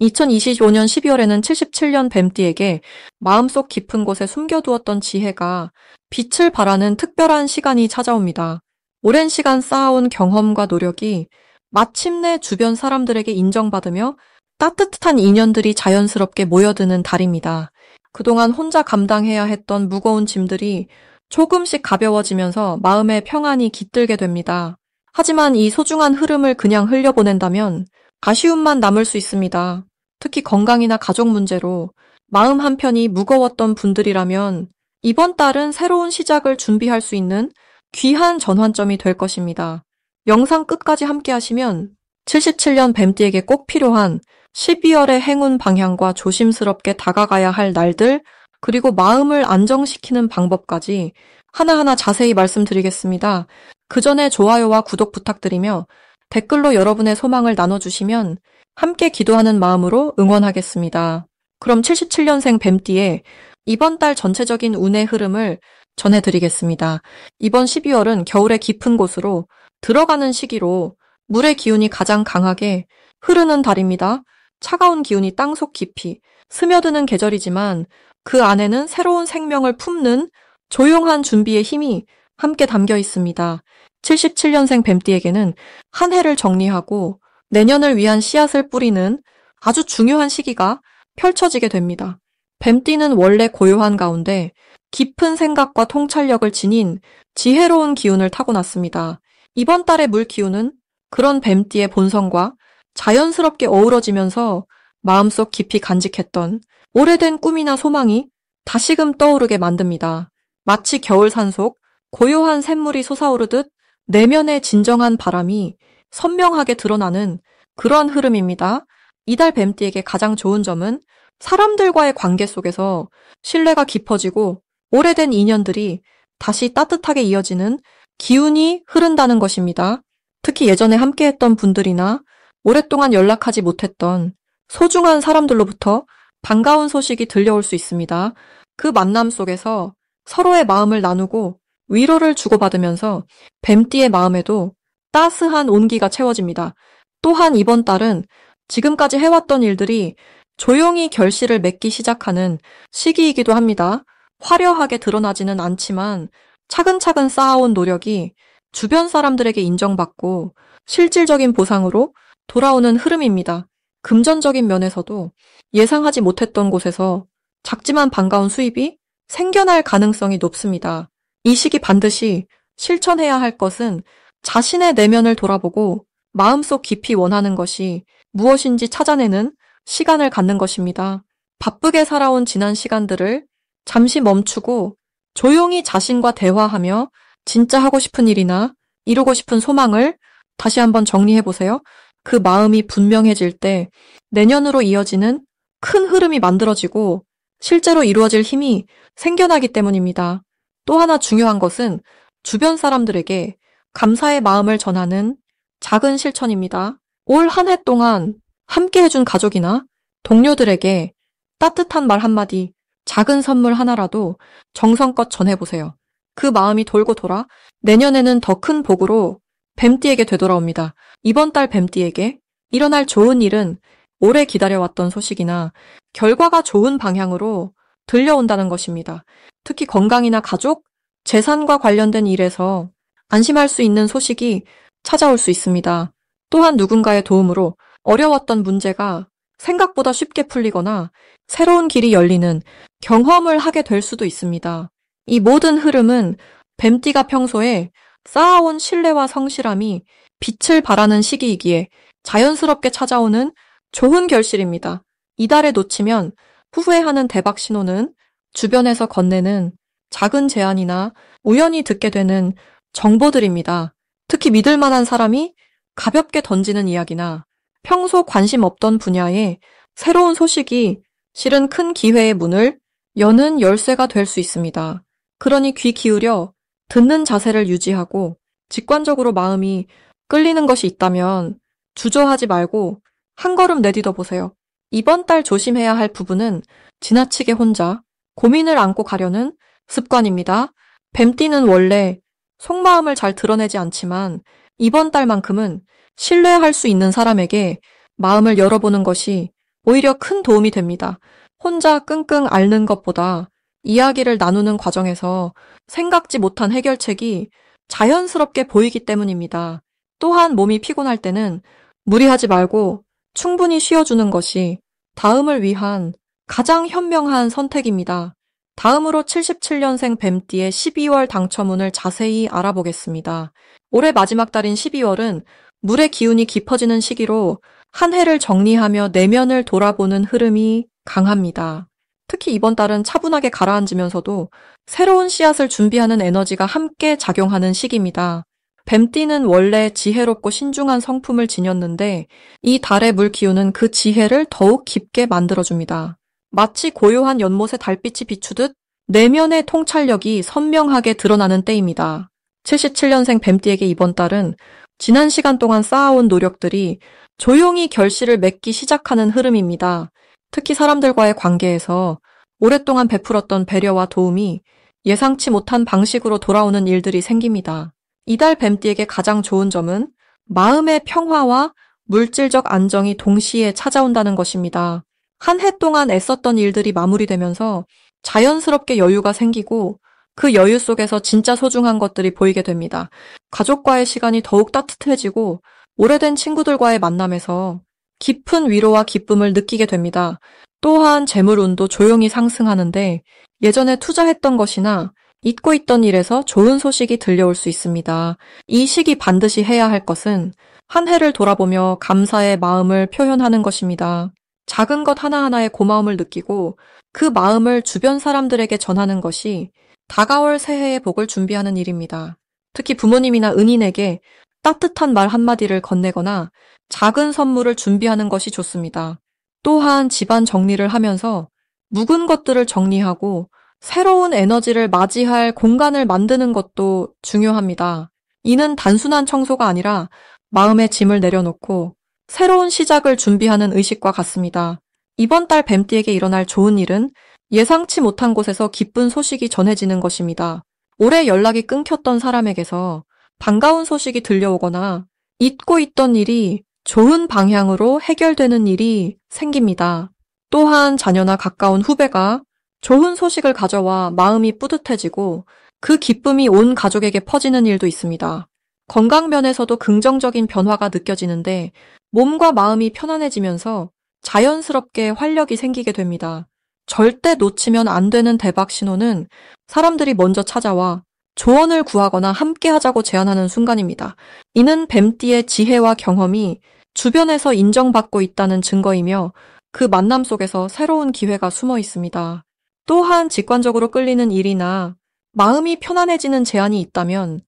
2025년 12월에는 77년 뱀띠에게 마음속 깊은 곳에 숨겨두었던 지혜가 빛을 발하는 특별한 시간이 찾아옵니다. 오랜 시간 쌓아온 경험과 노력이 마침내 주변 사람들에게 인정받으며 따뜻한 인연들이 자연스럽게 모여드는 달입니다. 그동안 혼자 감당해야 했던 무거운 짐들이 조금씩 가벼워지면서 마음의 평안이 깃들게 됩니다. 하지만 이 소중한 흐름을 그냥 흘려보낸다면 아쉬움만 남을 수 있습니다. 특히 건강이나 가족 문제로 마음 한편이 무거웠던 분들이라면 이번 달은 새로운 시작을 준비할 수 있는 귀한 전환점이 될 것입니다. 영상 끝까지 함께 하시면 77년 뱀띠에게 꼭 필요한 12월의 행운 방향과 조심스럽게 다가가야 할 날들, 그리고 마음을 안정시키는 방법까지 하나하나 자세히 말씀드리겠습니다. 그 전에 좋아요와 구독 부탁드리며 댓글로 여러분의 소망을 나눠주시면 함께 기도하는 마음으로 응원하겠습니다. 그럼 77년생 뱀띠의 이번 달 전체적인 운의 흐름을 전해드리겠습니다. 이번 12월은 겨울의 깊은 곳으로 들어가는 시기로 물의 기운이 가장 강하게 흐르는 달입니다. 차가운 기운이 땅속 깊이 스며드는 계절이지만 그 안에는 새로운 생명을 품는 조용한 준비의 힘이 함께 담겨 있습니다. 77년생 뱀띠에게는 한 해를 정리하고 내년을 위한 씨앗을 뿌리는 아주 중요한 시기가 펼쳐지게 됩니다. 뱀띠는 원래 고요한 가운데 깊은 생각과 통찰력을 지닌 지혜로운 기운을 타고났습니다. 이번 달의 물 기운은 그런 뱀띠의 본성과 자연스럽게 어우러지면서 마음속 깊이 간직했던 오래된 꿈이나 소망이 다시금 떠오르게 만듭니다. 마치 겨울 산속 고요한 샘물이 솟아오르듯 내면의 진정한 바람이 선명하게 드러나는 그런 흐름입니다. 이달 뱀띠에게 가장 좋은 점은 사람들과의 관계 속에서 신뢰가 깊어지고 오래된 인연들이 다시 따뜻하게 이어지는 기운이 흐른다는 것입니다. 특히 예전에 함께했던 분들이나 오랫동안 연락하지 못했던 소중한 사람들로부터 반가운 소식이 들려올 수 있습니다. 그 만남 속에서 서로의 마음을 나누고 위로를 주고받으면서 뱀띠의 마음에도 따스한 온기가 채워집니다. 또한 이번 달은 지금까지 해왔던 일들이 조용히 결실을 맺기 시작하는 시기이기도 합니다. 화려하게 드러나지는 않지만 차근차근 쌓아온 노력이 주변 사람들에게 인정받고 실질적인 보상으로 돌아오는 흐름입니다. 금전적인 면에서도 예상하지 못했던 곳에서 작지만 반가운 수입이 생겨날 가능성이 높습니다. 이 시기 반드시 실천해야 할 것은 자신의 내면을 돌아보고 마음속 깊이 원하는 것이 무엇인지 찾아내는 시간을 갖는 것입니다. 바쁘게 살아온 지난 시간들을 잠시 멈추고 조용히 자신과 대화하며 진짜 하고 싶은 일이나 이루고 싶은 소망을 다시 한번 정리해보세요. 그 마음이 분명해질 때 내년으로 이어지는 큰 흐름이 만들어지고 실제로 이루어질 힘이 생겨나기 때문입니다. 또 하나 중요한 것은 주변 사람들에게 감사의 마음을 전하는 작은 실천입니다. 올 한 해 동안 함께 해준 가족이나 동료들에게 따뜻한 말 한마디, 작은 선물 하나라도 정성껏 전해보세요. 그 마음이 돌고 돌아 내년에는 더 큰 복으로 뱀띠에게 되돌아옵니다. 이번 달 뱀띠에게 일어날 좋은 일은 오래 기다려왔던 소식이나 결과가 좋은 방향으로 들려온다는 것입니다. 특히 건강이나 가족, 재산과 관련된 일에서 안심할 수 있는 소식이 찾아올 수 있습니다. 또한 누군가의 도움으로 어려웠던 문제가 생각보다 쉽게 풀리거나 새로운 길이 열리는 경험을 하게 될 수도 있습니다. 이 모든 흐름은 뱀띠가 평소에 쌓아온 신뢰와 성실함이 빛을 발하는 시기이기에 자연스럽게 찾아오는 좋은 결실입니다. 이달에 놓치면 후회하는 대박 신호는 주변에서 건네는 작은 제안이나 우연히 듣게 되는 정보들입니다. 특히 믿을 만한 사람이 가볍게 던지는 이야기나 평소 관심 없던 분야에 새로운 소식이 실은 큰 기회의 문을 여는 열쇠가 될 수 있습니다. 그러니 귀 기울여 듣는 자세를 유지하고 직관적으로 마음이 끌리는 것이 있다면 주저하지 말고 한 걸음 내딛어 보세요. 이번 달 조심해야 할 부분은 지나치게 혼자 고민을 안고 가려는 습관입니다. 뱀띠는 원래 속마음을 잘 드러내지 않지만 이번 달만큼은 신뢰할 수 있는 사람에게 마음을 열어보는 것이 오히려 큰 도움이 됩니다. 혼자 끙끙 앓는 것보다 이야기를 나누는 과정에서 생각지 못한 해결책이 자연스럽게 보이기 때문입니다. 또한 몸이 피곤할 때는 무리하지 말고 충분히 쉬어주는 것이 다음을 위한 가장 현명한 선택입니다. 다음으로 77년생 뱀띠의 12월 당첨운을 자세히 알아보겠습니다. 올해 마지막 달인 12월은 물의 기운이 깊어지는 시기로 한 해를 정리하며 내면을 돌아보는 흐름이 강합니다. 특히 이번 달은 차분하게 가라앉으면서도 새로운 씨앗을 준비하는 에너지가 함께 작용하는 시기입니다. 뱀띠는 원래 지혜롭고 신중한 성품을 지녔는데 이 달의 물 기운은 그 지혜를 더욱 깊게 만들어줍니다. 마치 고요한 연못에 달빛이 비추듯 내면의 통찰력이 선명하게 드러나는 때입니다. 77년생 뱀띠에게 이번 달은 지난 시간 동안 쌓아온 노력들이 조용히 결실을 맺기 시작하는 흐름입니다. 특히 사람들과의 관계에서 오랫동안 베풀었던 배려와 도움이 예상치 못한 방식으로 돌아오는 일들이 생깁니다. 이달 뱀띠에게 가장 좋은 점은 마음의 평화와 물질적 안정이 동시에 찾아온다는 것입니다. 한 해 동안 애썼던 일들이 마무리되면서 자연스럽게 여유가 생기고 그 여유 속에서 진짜 소중한 것들이 보이게 됩니다. 가족과의 시간이 더욱 따뜻해지고 오래된 친구들과의 만남에서 깊은 위로와 기쁨을 느끼게 됩니다. 또한 재물운도 조용히 상승하는데 예전에 투자했던 것이나 잊고 있던 일에서 좋은 소식이 들려올 수 있습니다. 이 시기 반드시 해야 할 것은 한 해를 돌아보며 감사의 마음을 표현하는 것입니다. 작은 것 하나하나에 고마움을 느끼고 그 마음을 주변 사람들에게 전하는 것이 다가올 새해의 복을 준비하는 일입니다. 특히 부모님이나 은인에게 따뜻한 말 한마디를 건네거나 작은 선물을 준비하는 것이 좋습니다. 또한 집안 정리를 하면서 묵은 것들을 정리하고 새로운 에너지를 맞이할 공간을 만드는 것도 중요합니다. 이는 단순한 청소가 아니라 마음의 짐을 내려놓고 새로운 시작을 준비하는 의식과 같습니다. 이번 달 뱀띠에게 일어날 좋은 일은 예상치 못한 곳에서 기쁜 소식이 전해지는 것입니다. 오래 연락이 끊겼던 사람에게서 반가운 소식이 들려오거나 잊고 있던 일이 좋은 방향으로 해결되는 일이 생깁니다. 또한 자녀나 가까운 후배가 좋은 소식을 가져와 마음이 뿌듯해지고 그 기쁨이 온 가족에게 퍼지는 일도 있습니다. 건강 면에서도 긍정적인 변화가 느껴지는데 몸과 마음이 편안해지면서 자연스럽게 활력이 생기게 됩니다. 절대 놓치면 안 되는 대박 신호는 사람들이 먼저 찾아와 조언을 구하거나 함께 하자고 제안하는 순간입니다. 이는 뱀띠의 지혜와 경험이 주변에서 인정받고 있다는 증거이며 그 만남 속에서 새로운 기회가 숨어 있습니다. 또한 직관적으로 끌리는 일이나 마음이 편안해지는 제안이 있다면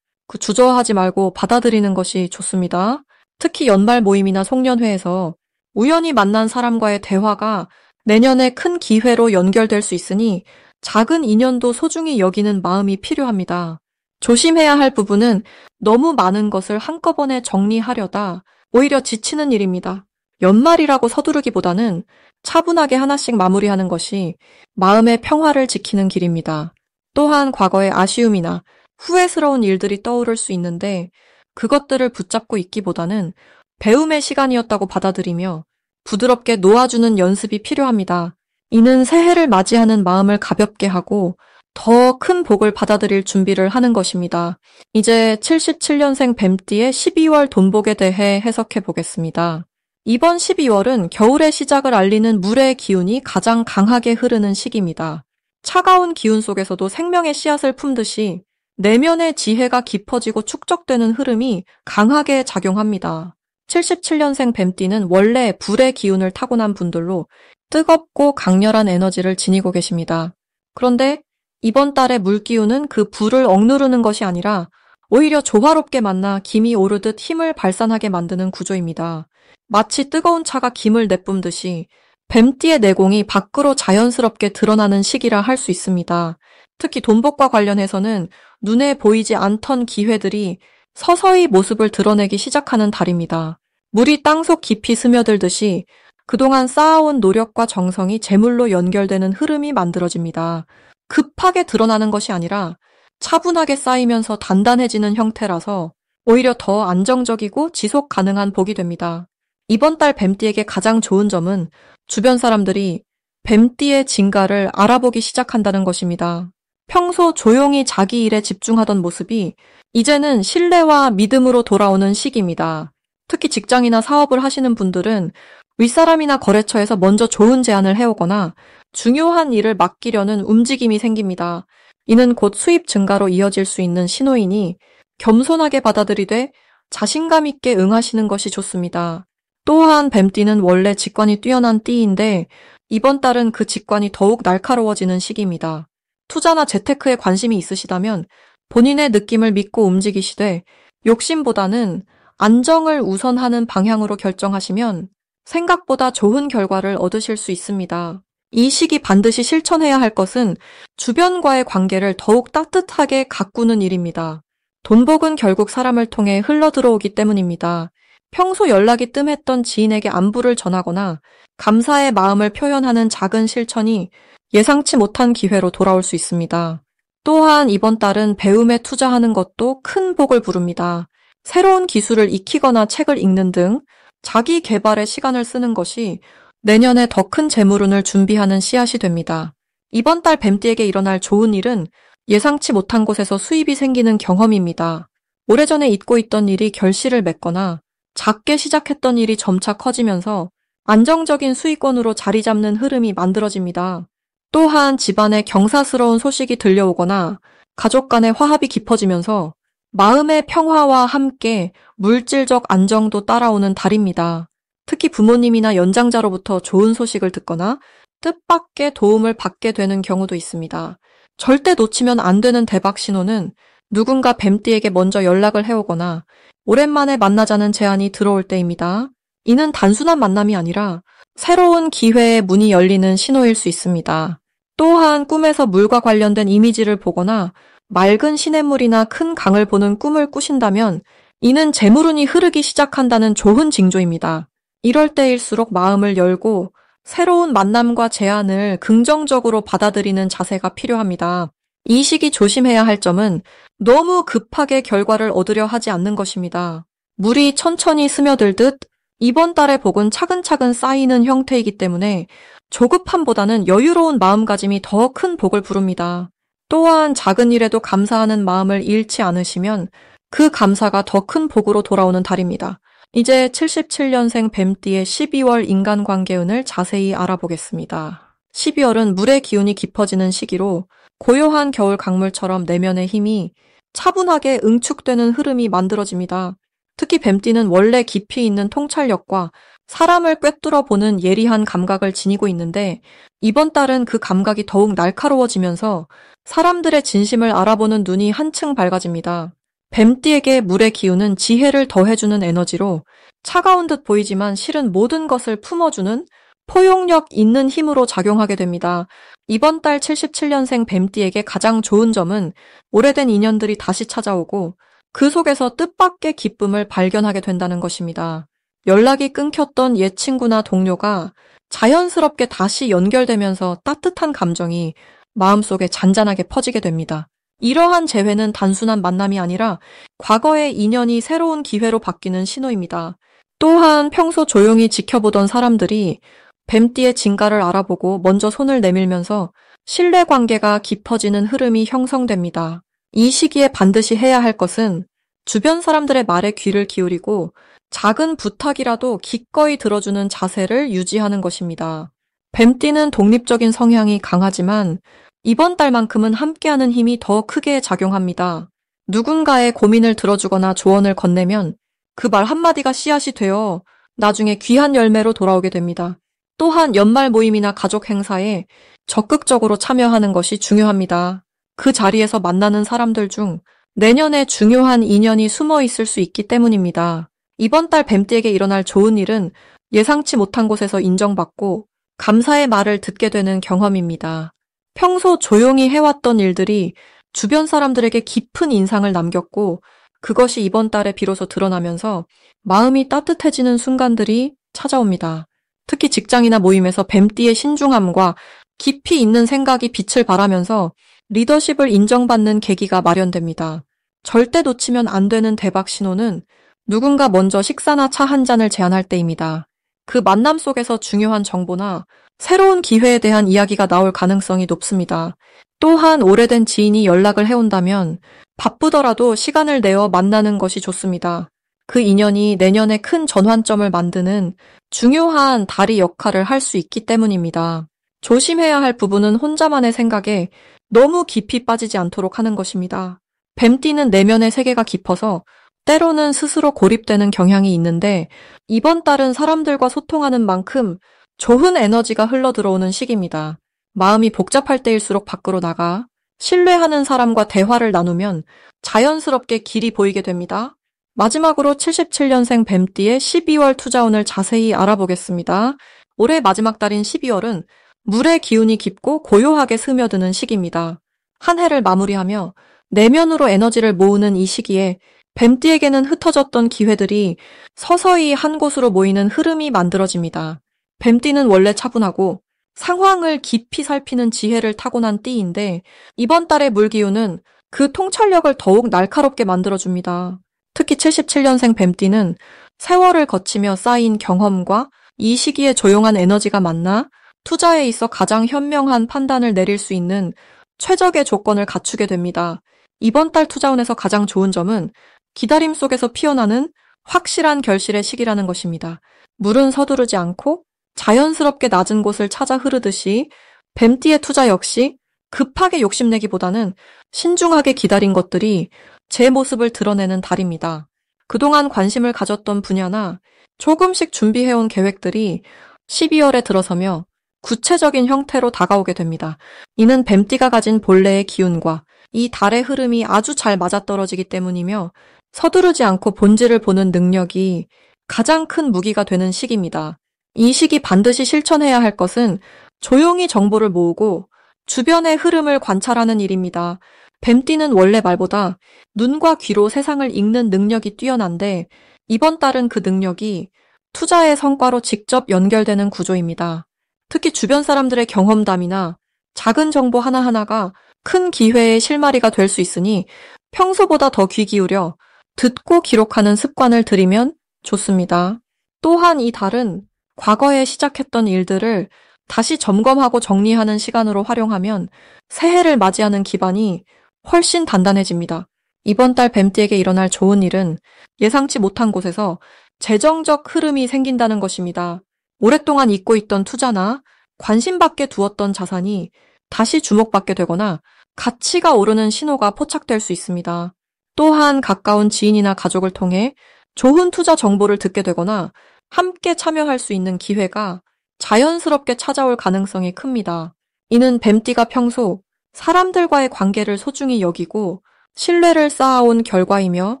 주저하지 말고 받아들이는 것이 좋습니다. 특히 연말 모임이나 송년회에서 우연히 만난 사람과의 대화가 내년에 큰 기회로 연결될 수 있으니 작은 인연도 소중히 여기는 마음이 필요합니다. 조심해야 할 부분은 너무 많은 것을 한꺼번에 정리하려다 오히려 지치는 일입니다. 연말이라고 서두르기보다는 차분하게 하나씩 마무리하는 것이 마음의 평화를 지키는 길입니다. 또한 과거의 아쉬움이나 후회스러운 일들이 떠오를 수 있는데 그것들을 붙잡고 있기보다는 배움의 시간이었다고 받아들이며 부드럽게 놓아주는 연습이 필요합니다. 이는 새해를 맞이하는 마음을 가볍게 하고 더 큰 복을 받아들일 준비를 하는 것입니다. 이제 77년생 뱀띠의 12월 돈복에 대해 해석해 보겠습니다. 이번 12월은 겨울의 시작을 알리는 물의 기운이 가장 강하게 흐르는 시기입니다. 차가운 기운 속에서도 생명의 씨앗을 품듯이 내면의 지혜가 깊어지고 축적되는 흐름이 강하게 작용합니다. 77년생 뱀띠는 원래 불의 기운을 타고난 분들로 뜨겁고 강렬한 에너지를 지니고 계십니다. 그런데 이번 달의 물기운은 그 불을 억누르는 것이 아니라 오히려 조화롭게 만나 김이 오르듯 힘을 발산하게 만드는 구조입니다. 마치 뜨거운 차가 김을 내뿜듯이 뱀띠의 내공이 밖으로 자연스럽게 드러나는 시기라 할 수 있습니다. 특히 돈복과 관련해서는 눈에 보이지 않던 기회들이 서서히 모습을 드러내기 시작하는 달입니다. 물이 땅속 깊이 스며들듯이 그동안 쌓아온 노력과 정성이 재물로 연결되는 흐름이 만들어집니다. 급하게 드러나는 것이 아니라 차분하게 쌓이면서 단단해지는 형태라서 오히려 더 안정적이고 지속 가능한 복이 됩니다. 이번 달 뱀띠에게 가장 좋은 점은 주변 사람들이 뱀띠의 진가를 알아보기 시작한다는 것입니다. 평소 조용히 자기 일에 집중하던 모습이 이제는 신뢰와 믿음으로 돌아오는 시기입니다. 특히 직장이나 사업을 하시는 분들은 윗사람이나 거래처에서 먼저 좋은 제안을 해오거나 중요한 일을 맡기려는 움직임이 생깁니다. 이는 곧 수입 증가로 이어질 수 있는 신호이니 겸손하게 받아들이되 자신감 있게 응하시는 것이 좋습니다. 또한 뱀띠는 원래 직관이 뛰어난 띠인데 이번 달은 그 직관이 더욱 날카로워지는 시기입니다. 투자나 재테크에 관심이 있으시다면 본인의 느낌을 믿고 움직이시되 욕심보다는 안정을 우선하는 방향으로 결정하시면 생각보다 좋은 결과를 얻으실 수 있습니다. 이 시기 반드시 실천해야 할 것은 주변과의 관계를 더욱 따뜻하게 가꾸는 일입니다. 돈복은 결국 사람을 통해 흘러들어오기 때문입니다. 평소 연락이 뜸했던 지인에게 안부를 전하거나 감사의 마음을 표현하는 작은 실천이 예상치 못한 기회로 돌아올 수 있습니다. 또한 이번 달은 배움에 투자하는 것도 큰 복을 부릅니다. 새로운 기술을 익히거나 책을 읽는 등 자기 개발에 시간을 쓰는 것이 내년에 더 큰 재물운을 준비하는 씨앗이 됩니다. 이번 달 뱀띠에게 일어날 좋은 일은 예상치 못한 곳에서 수입이 생기는 경험입니다. 오래전에 잊고 있던 일이 결실을 맺거나 작게 시작했던 일이 점차 커지면서 안정적인 수익권으로 자리 잡는 흐름이 만들어집니다. 또한 집안에 경사스러운 소식이 들려오거나 가족 간의 화합이 깊어지면서 마음의 평화와 함께 물질적 안정도 따라오는 달입니다. 특히 부모님이나 연장자로부터 좋은 소식을 듣거나 뜻밖의 도움을 받게 되는 경우도 있습니다. 절대 놓치면 안 되는 대박 신호는 누군가 뱀띠에게 먼저 연락을 해오거나 오랜만에 만나자는 제안이 들어올 때입니다. 이는 단순한 만남이 아니라 새로운 기회의 문이 열리는 신호일 수 있습니다. 또한 꿈에서 물과 관련된 이미지를 보거나 맑은 시냇물이나 큰 강을 보는 꿈을 꾸신다면 이는 재물운이 흐르기 시작한다는 좋은 징조입니다. 이럴 때일수록 마음을 열고 새로운 만남과 제안을 긍정적으로 받아들이는 자세가 필요합니다. 이 시기 조심해야 할 점은 너무 급하게 결과를 얻으려 하지 않는 것입니다. 물이 천천히 스며들듯 이번 달의 복은 차근차근 쌓이는 형태이기 때문에 조급함보다는 여유로운 마음가짐이 더 큰 복을 부릅니다. 또한 작은 일에도 감사하는 마음을 잃지 않으시면 그 감사가 더 큰 복으로 돌아오는 달입니다. 이제 77년생 뱀띠의 12월 인간관계운을 자세히 알아보겠습니다. 12월은 물의 기운이 깊어지는 시기로 고요한 겨울 강물처럼 내면의 힘이 차분하게 응축되는 흐름이 만들어집니다. 특히 뱀띠는 원래 깊이 있는 통찰력과 사람을 꿰뚫어 보는 예리한 감각을 지니고 있는데 이번 달은 그 감각이 더욱 날카로워지면서 사람들의 진심을 알아보는 눈이 한층 밝아집니다. 뱀띠에게 물의 기운은 지혜를 더해주는 에너지로 차가운 듯 보이지만 실은 모든 것을 품어주는 포용력 있는 힘으로 작용하게 됩니다. 이번 달 77년생 뱀띠에게 가장 좋은 점은 오래된 인연들이 다시 찾아오고 그 속에서 뜻밖의 기쁨을 발견하게 된다는 것입니다. 연락이 끊겼던 옛 친구나 동료가 자연스럽게 다시 연결되면서 따뜻한 감정이 마음속에 잔잔하게 퍼지게 됩니다. 이러한 재회는 단순한 만남이 아니라 과거의 인연이 새로운 기회로 바뀌는 신호입니다. 또한 평소 조용히 지켜보던 사람들이 뱀띠의 진가를 알아보고 먼저 손을 내밀면서 신뢰관계가 깊어지는 흐름이 형성됩니다. 이 시기에 반드시 해야 할 것은 주변 사람들의 말에 귀를 기울이고 작은 부탁이라도 기꺼이 들어주는 자세를 유지하는 것입니다. 뱀띠는 독립적인 성향이 강하지만 이번 달만큼은 함께하는 힘이 더 크게 작용합니다. 누군가의 고민을 들어주거나 조언을 건네면 그 말 한마디가 씨앗이 되어 나중에 귀한 열매로 돌아오게 됩니다. 또한 연말 모임이나 가족 행사에 적극적으로 참여하는 것이 중요합니다. 그 자리에서 만나는 사람들 중 내년에 중요한 인연이 숨어 있을 수 있기 때문입니다. 이번 달 뱀띠에게 일어날 좋은 일은 예상치 못한 곳에서 인정받고 감사의 말을 듣게 되는 경험입니다. 평소 조용히 해왔던 일들이 주변 사람들에게 깊은 인상을 남겼고 그것이 이번 달에 비로소 드러나면서 마음이 따뜻해지는 순간들이 찾아옵니다. 특히 직장이나 모임에서 뱀띠의 신중함과 깊이 있는 생각이 빛을 발하면서 리더십을 인정받는 계기가 마련됩니다. 절대 놓치면 안 되는 대박 신호는 누군가 먼저 식사나 차 한 잔을 제안할 때입니다. 그 만남 속에서 중요한 정보나 새로운 기회에 대한 이야기가 나올 가능성이 높습니다. 또한 오래된 지인이 연락을 해온다면 바쁘더라도 시간을 내어 만나는 것이 좋습니다. 그 인연이 내년에 큰 전환점을 만드는 중요한 다리 역할을 할 수 있기 때문입니다. 조심해야 할 부분은 혼자만의 생각에 너무 깊이 빠지지 않도록 하는 것입니다. 뱀띠는 내면의 세계가 깊어서 때로는 스스로 고립되는 경향이 있는데 이번 달은 사람들과 소통하는 만큼 좋은 에너지가 흘러들어오는 시기입니다. 마음이 복잡할 때일수록 밖으로 나가 신뢰하는 사람과 대화를 나누면 자연스럽게 길이 보이게 됩니다. 마지막으로 77년생 뱀띠의 12월 투자운을 자세히 알아보겠습니다. 올해 마지막 달인 12월은 물의 기운이 깊고 고요하게 스며드는 시기입니다. 한 해를 마무리하며 내면으로 에너지를 모으는 이 시기에 뱀띠에게는 흩어졌던 기회들이 서서히 한 곳으로 모이는 흐름이 만들어집니다. 뱀띠는 원래 차분하고 상황을 깊이 살피는 지혜를 타고난 띠인데 이번 달의 물기운은 그 통찰력을 더욱 날카롭게 만들어줍니다. 특히 77년생 뱀띠는 세월을 거치며 쌓인 경험과 이 시기에 조용한 에너지가 만나 투자에 있어 가장 현명한 판단을 내릴 수 있는 최적의 조건을 갖추게 됩니다. 이번 달 투자운에서 가장 좋은 점은 기다림 속에서 피어나는 확실한 결실의 시기라는 것입니다. 물은 서두르지 않고 자연스럽게 낮은 곳을 찾아 흐르듯이 뱀띠의 투자 역시 급하게 욕심내기보다는 신중하게 기다린 것들이 제 모습을 드러내는 달입니다. 그동안 관심을 가졌던 분야나 조금씩 준비해온 계획들이 12월에 들어서며 구체적인 형태로 다가오게 됩니다. 이는 뱀띠가 가진 본래의 기운과 이 달의 흐름이 아주 잘 맞아떨어지기 때문이며 서두르지 않고 본질을 보는 능력이 가장 큰 무기가 되는 시기입니다. 이 시기 반드시 실천해야 할 것은 조용히 정보를 모으고 주변의 흐름을 관찰하는 일입니다. 뱀띠는 원래 말보다 눈과 귀로 세상을 읽는 능력이 뛰어난데 이번 달은 그 능력이 투자의 성과로 직접 연결되는 구조입니다. 특히 주변 사람들의 경험담이나 작은 정보 하나하나가 큰 기회의 실마리가 될 수 있으니 평소보다 더 귀 기울여 듣고 기록하는 습관을 들이면 좋습니다. 또한 이 달은 과거에 시작했던 일들을 다시 점검하고 정리하는 시간으로 활용하면 새해를 맞이하는 기반이 훨씬 단단해집니다. 이번 달 뱀띠에게 일어날 좋은 일은 예상치 못한 곳에서 재정적 흐름이 생긴다는 것입니다. 오랫동안 잊고 있던 투자나 관심밖에 두었던 자산이 다시 주목받게 되거나 가치가 오르는 신호가 포착될 수 있습니다. 또한 가까운 지인이나 가족을 통해 좋은 투자 정보를 듣게 되거나 함께 참여할 수 있는 기회가 자연스럽게 찾아올 가능성이 큽니다. 이는 뱀띠가 평소 사람들과의 관계를 소중히 여기고 신뢰를 쌓아온 결과이며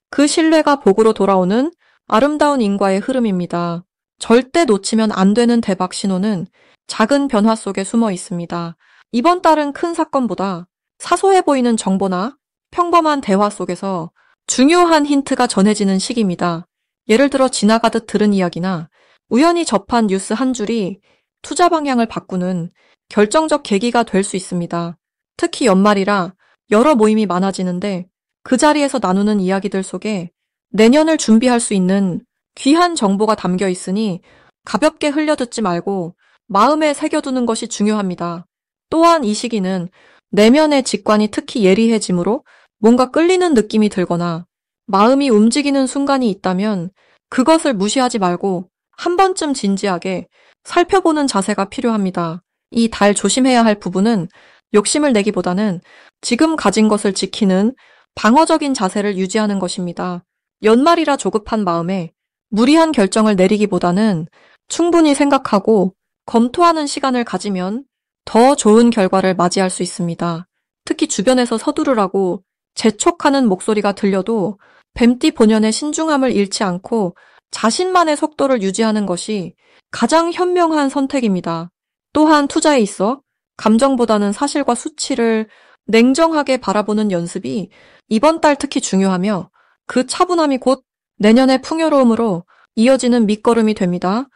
그 신뢰가 복으로 돌아오는 아름다운 인과의 흐름입니다. 절대 놓치면 안 되는 대박 신호는 작은 변화 속에 숨어 있습니다. 이번 달은 큰 사건보다 사소해 보이는 정보나 평범한 대화 속에서 중요한 힌트가 전해지는 시기입니다. 예를 들어 지나가듯 들은 이야기나 우연히 접한 뉴스 한 줄이 투자 방향을 바꾸는 결정적 계기가 될 수 있습니다. 특히 연말이라 여러 모임이 많아지는데 그 자리에서 나누는 이야기들 속에 내년을 준비할 수 있는 귀한 정보가 담겨 있으니 가볍게 흘려듣지 말고 마음에 새겨두는 것이 중요합니다. 또한 이 시기는 내면의 직관이 특히 예리해지므로 뭔가 끌리는 느낌이 들거나 마음이 움직이는 순간이 있다면 그것을 무시하지 말고 한 번쯤 진지하게 살펴보는 자세가 필요합니다. 이 달 조심해야 할 부분은 욕심을 내기보다는 지금 가진 것을 지키는 방어적인 자세를 유지하는 것입니다. 연말이라 조급한 마음에 무리한 결정을 내리기보다는 충분히 생각하고 검토하는 시간을 가지면 더 좋은 결과를 맞이할 수 있습니다. 특히 주변에서 서두르라고 재촉하는 목소리가 들려도 뱀띠 본연의 신중함을 잃지 않고 자신만의 속도를 유지하는 것이 가장 현명한 선택입니다. 또한 투자에 있어 감정보다는 사실과 수치를 냉정하게 바라보는 연습이 이번 달 특히 중요하며 그 차분함이 곧 내년의 풍요로움으로 이어지는 밑거름이 됩니다.